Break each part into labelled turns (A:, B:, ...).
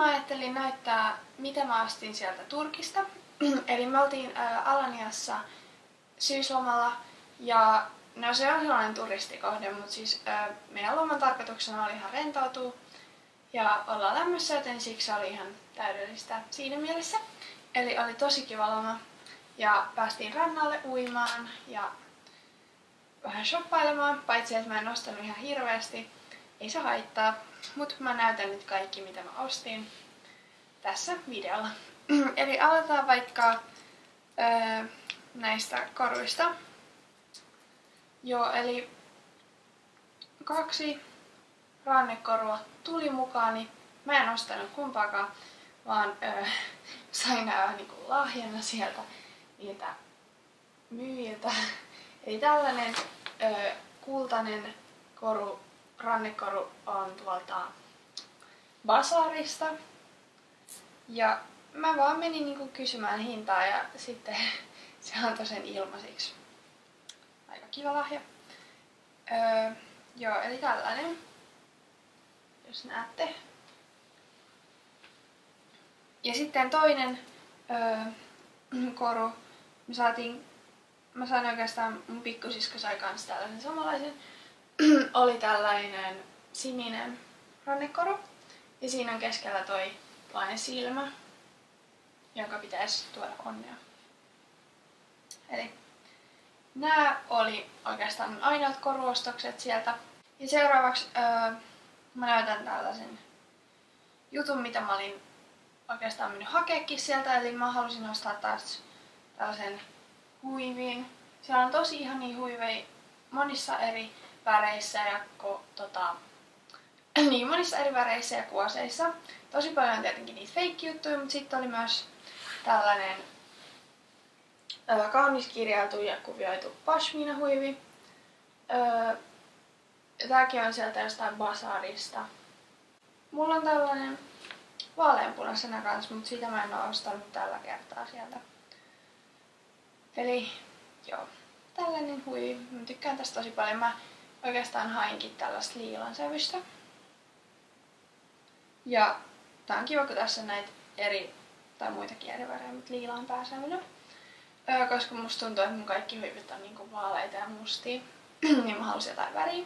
A: ajattelin näyttää, mitä mä ostin sieltä Turkista. Eli me oltiin Alaniassa syyslomalla ja no se on sellainen turistikohde, mutta siis meidän loman tarkoituksena oli ihan rentoutua ja olla lämmössä, joten siksi oli ihan täydellistä siinä mielessä. Eli oli tosi kiva loma ja päästiin rannalle uimaan ja vähän shoppailemaan, paitsi että mä en ostanut ihan hirveästi. Ei se haittaa, mutta mä näytän nyt kaikki mitä mä ostin tässä videolla. Eli aloitetaan vaikka näistä koruista. Joo, eli 2 rannekorua tuli mukaani. Mä en ostanut kumpaakaan, vaan sain nää niinku lahjana sieltä niiltä myyjiltä. Eli tällainen kultainen koru, rannekoru on tuolta Bazaarista. Ja mä vaan menin niinku kysymään hintaa ja sitten se antoi sen ilmaisiksi. Aika kiva lahja. Joo, eli tällainen. Jos näette. Ja sitten toinen koru. Mä sain oikeastaan, mun pikkusisko sai kans tällaisen samanlaisen. Oli tällainen sininen rannekoru. Ja siinä on keskellä toi silmä, jonka pitäisi tuoda onnea. Eli nää oli oikeastaan mun ainoat koruostokset sieltä. Ja seuraavaksi mä näytän tällaisen jutun, mitä mä olin oikeastaan mennyt hakeekin sieltä. Eli mä halusin ostaa taas tällaisen huivin. Siellä on tosi ihania huiveja monissa eri väreissä ja monissa eri väreissä ja kuoseissa. Tosi paljon on tietenkin niitä fake-juttuja, mutta sitten oli myös tällainen kaunis kirjailtu ja kuvioitu pashmina-huivi. Tääkin on sieltä jostain Bazaarista. Mulla on tällainen vaaleanpunaisena kanssa, mutta sitä mä en oo ostanut tällä kertaa sieltä. Eli joo, tällainen huivi. Mä tykkään tästä tosi paljon. Mä oikeastaan hainkin tällaista liilan sävystä. Ja tää on kiva, kun tässä on näitä tai muitakin eri värejä, mutta liila on pääsävynä. Koska musta tuntuu, että mun kaikki huivit on niinku vaaleita ja mustia. Niin mä halusin jotain väriä.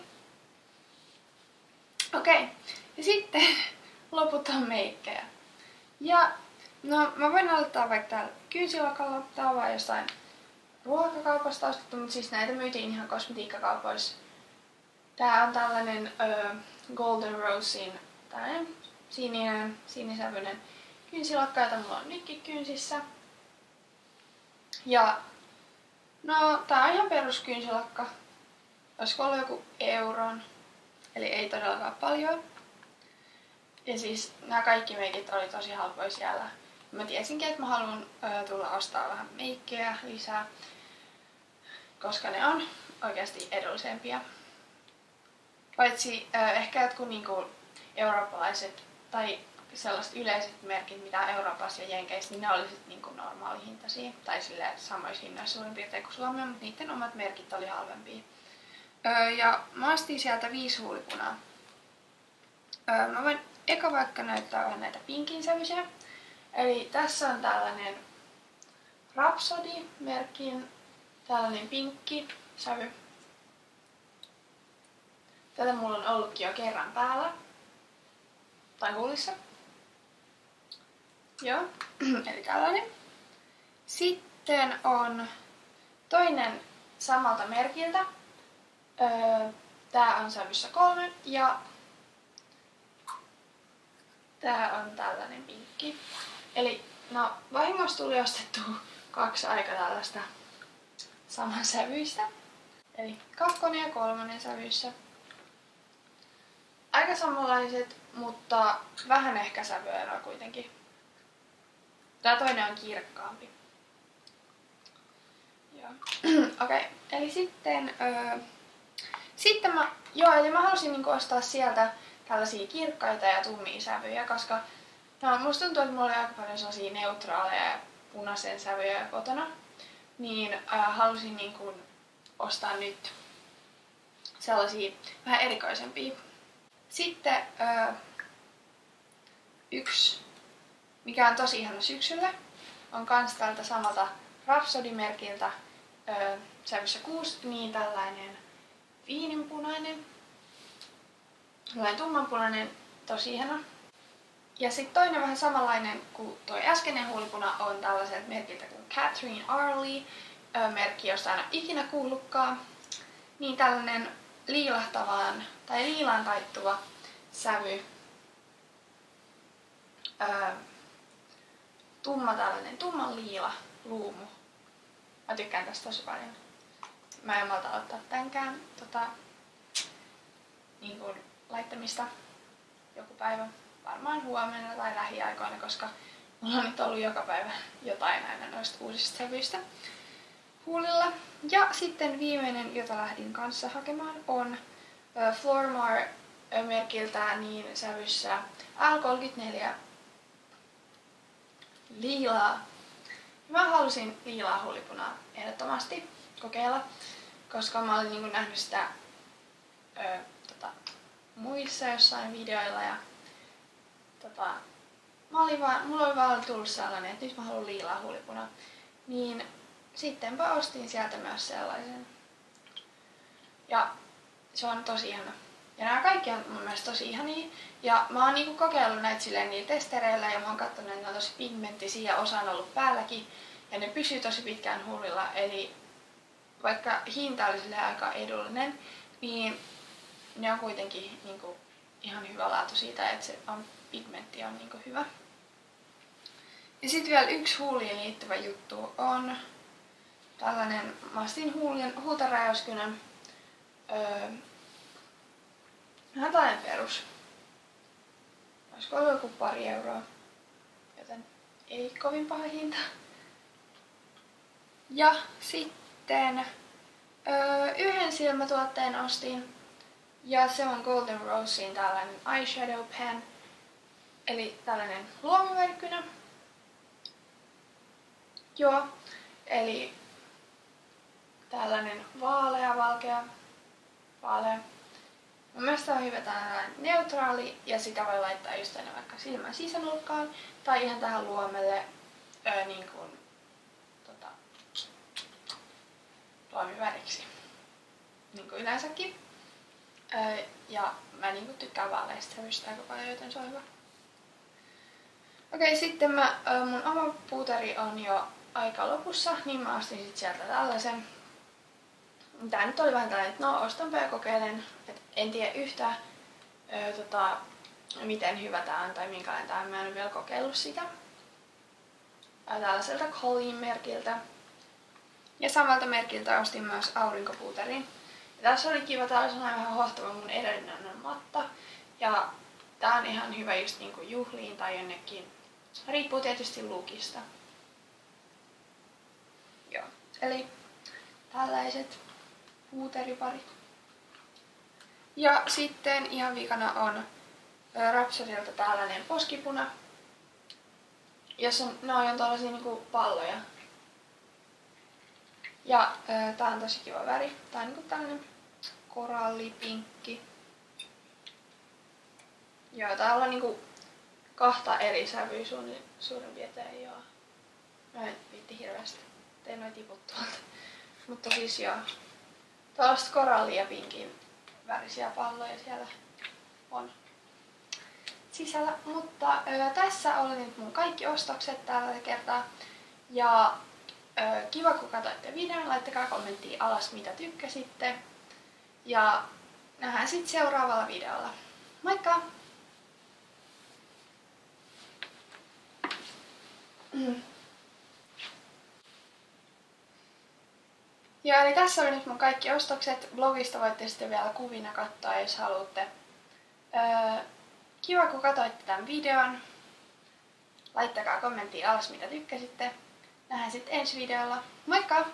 A: Okei. Ja sitten loput on meikkejä. Ja no mä voin aloittaa vaikka täällä kynsilakalla. Tää on vaan jostain ruokakaupasta ostettu, mutta siis näitä myytiin ihan kosmetiikkakaupoissa. Tää on tällainen Golden Rosein tällainen sinisävyinen kynsilakka, jota mulla on nytkin kynsissä. Ja no tää on ihan perus kynsilakka. Olisiko ollut joku euron, eli ei todellakaan paljon. Ja siis nämä kaikki meikit oli tosi halpoja siellä. Mä tiesinkin, että mä haluan tulla ostaa vähän meikkejä lisää, koska ne on oikeasti edullisempia. Paitsi ehkä jotkut niinku eurooppalaiset tai sellaiset yleiset merkit, mitä Euroopassa ja Jenkeissä, niin ne oli sit niinku normaalihintaisia. Tai silleen samoissa hinnoissa suurin piirtein kuin Suomessa, mutta niiden omat merkit oli halvempia. Ja mä ostin sieltä 5 huulipunaa. Mä voin eka vaikka näyttää vähän näitä pinkin sävyisiä. Eli tässä on tällainen Rhapsody-merkin tällainen pinkki sävy. Tätä mulla on ollutkin jo kerran päällä. Tai huulissa. Joo, eli tällainen. Sitten on toinen samalta merkiltä. Tää on sävyssä 3 ja tää on tällainen pinkki. Eli no vahingossa tuli ostettua 2 aika tällaista samansävyistä. Eli 2 ja 3 sävyissä. Aika samanlaiset, mutta vähän ehkä sävyeroa kuitenkin. Tää toinen on kirkkaampi. Joo. Okei, eli sitten eli mä halusin niinku ostaa sieltä tällaisia kirkkaita ja tummia sävyjä, koska no, musta tuntuu, että mulla oli aika paljon sellaisia neutraaleja ja punaisen sävyjä kotona. Niin halusin niinku ostaa nyt sellaisia vähän erikoisempia. Sitten yksi mikä on tosi ihana syksylle, on kans tältä samalta Rhapsody-merkiltä sävyssä 6, niin tällainen viininpunainen, tällainen tummanpunainen, tosi ihana. Ja sitten toinen vähän samanlainen kuin toi äskeinen huulipuna on tällaiselta merkiltä kuin Catherine Arley, merkki, josta en ole ikinä kuullutkaan. Niin tällainen liilahtavaan tai liilaan taittuva sävy. Tumman liila luumu. Mä tykkään tästä tosi paljon. Mä en malta ottaa tänkään niin kuin laittamista joku päivä. Varmaan huomenna tai lähiaikoina, koska mulla on nyt ollut joka päivä jotain aina noista uusista sävyistä huulilla. Ja sitten viimeinen, jota lähdin kanssa hakemaan, on Flormar merkiltään niin sävyssä L34 liilaa. Mä halusin liilaa huulipunaa ehdottomasti kokeilla, koska mä olin niinku nähnyt sitä muissa jossain videoilla ja mulla oli vaan tullut sellainen, että nyt mä haluan liilaa huulipunaa. Niin sittenpä ostin sieltä myös sellaisen. Ja se on tosi ihana. Ja nämä kaikki on mun mielestä tosi ihania. Ja mä oon niinku kokeillut näitä silleen niillä testereillä ja mä oon katsonut, että ne on tosi pigmenttisiä ja osa on ollut päälläkin. Ja ne pysyy tosi pitkään huulilla. Eli vaikka hinta oli silleen aika edullinen, niin ne on kuitenkin niinku ihan hyvä laatu siitä, että se pigmentti on niinku hyvä. Ja sitten vielä yksi huuliin liittyvä juttu on tällainen Mastin huultenräjäyskynän vähän tällainen perus. Olisiko ollut joku pari euroa, joten ei kovin paha hinta. Ja sitten yhden silmätuotteen ostin. Ja se on Golden Rosein tällainen eyeshadow pen. Eli tällainen luomuvärikynä. Joo, eli tällainen vaalea. Mun mielestä on hyvä tällainen neutraali ja sitä voi laittaa just aina vaikka silmän sisänurkkaan tai ihan tähän luomelle niin kuin, luomiväriksi. Niin kuin yleensäkin. Ja mä niin kuin tykkään vaaleista sävyistä aika paljon, joten se on hyvä. Okei, sitten mun oma puuteri on jo aika lopussa, niin mä ostin sit sieltä tällaisen. Tää nyt oli vähän tällainen, että no ostanpa ja kokeilen. Et en tiedä yhtään miten hyvä tää on tai minkälainen tää on. Mä en ole vielä kokeillut sitä. Tällaiselta Colleen-merkiltä. Ja samalta merkiltä ostin myös aurinkopuuterin. Ja tässä oli kiva, tää oli sellainen vähän hohtava, mun edellinen on matta. Ja tää on ihan hyvä just niinku juhliin tai jonnekin. Riippuu tietysti lookista. Joo, eli tällaiset puuteriparit. Ja sitten ihan vikana on Rhapsodylta tällainen poskipuna. Jossa ne on tällaisia niinku palloja. Ja tää on tosi kiva väri. Tää on niinku tällainen korallipinkki. Joo, täällä on niinku kahta eri sävyä suurin piirtein, joo. Mä en viitti hirveästi. Tein noin tiput tuolta. Mutta siis joo. Tällaista koralli- ja pinkin värisiä palloja siellä on sisällä. Mutta tässä oli nyt mun kaikki ostokset tällä kertaa. Ja kiva kun katsoitte videon. Laittakaa kommenttia alas mitä tykkäsitte. Ja nähdään sitten seuraavalla videolla. Moikka! Joo, eli tässä oli nyt mun kaikki ostokset. Blogista voitte sitten vielä kuvina katsoa, jos haluatte. Kiva kun katsoitte tämän videon. Laittakaa kommenttia alas mitä tykkäsitte. Nähdään sitten ensi videolla. Moikka!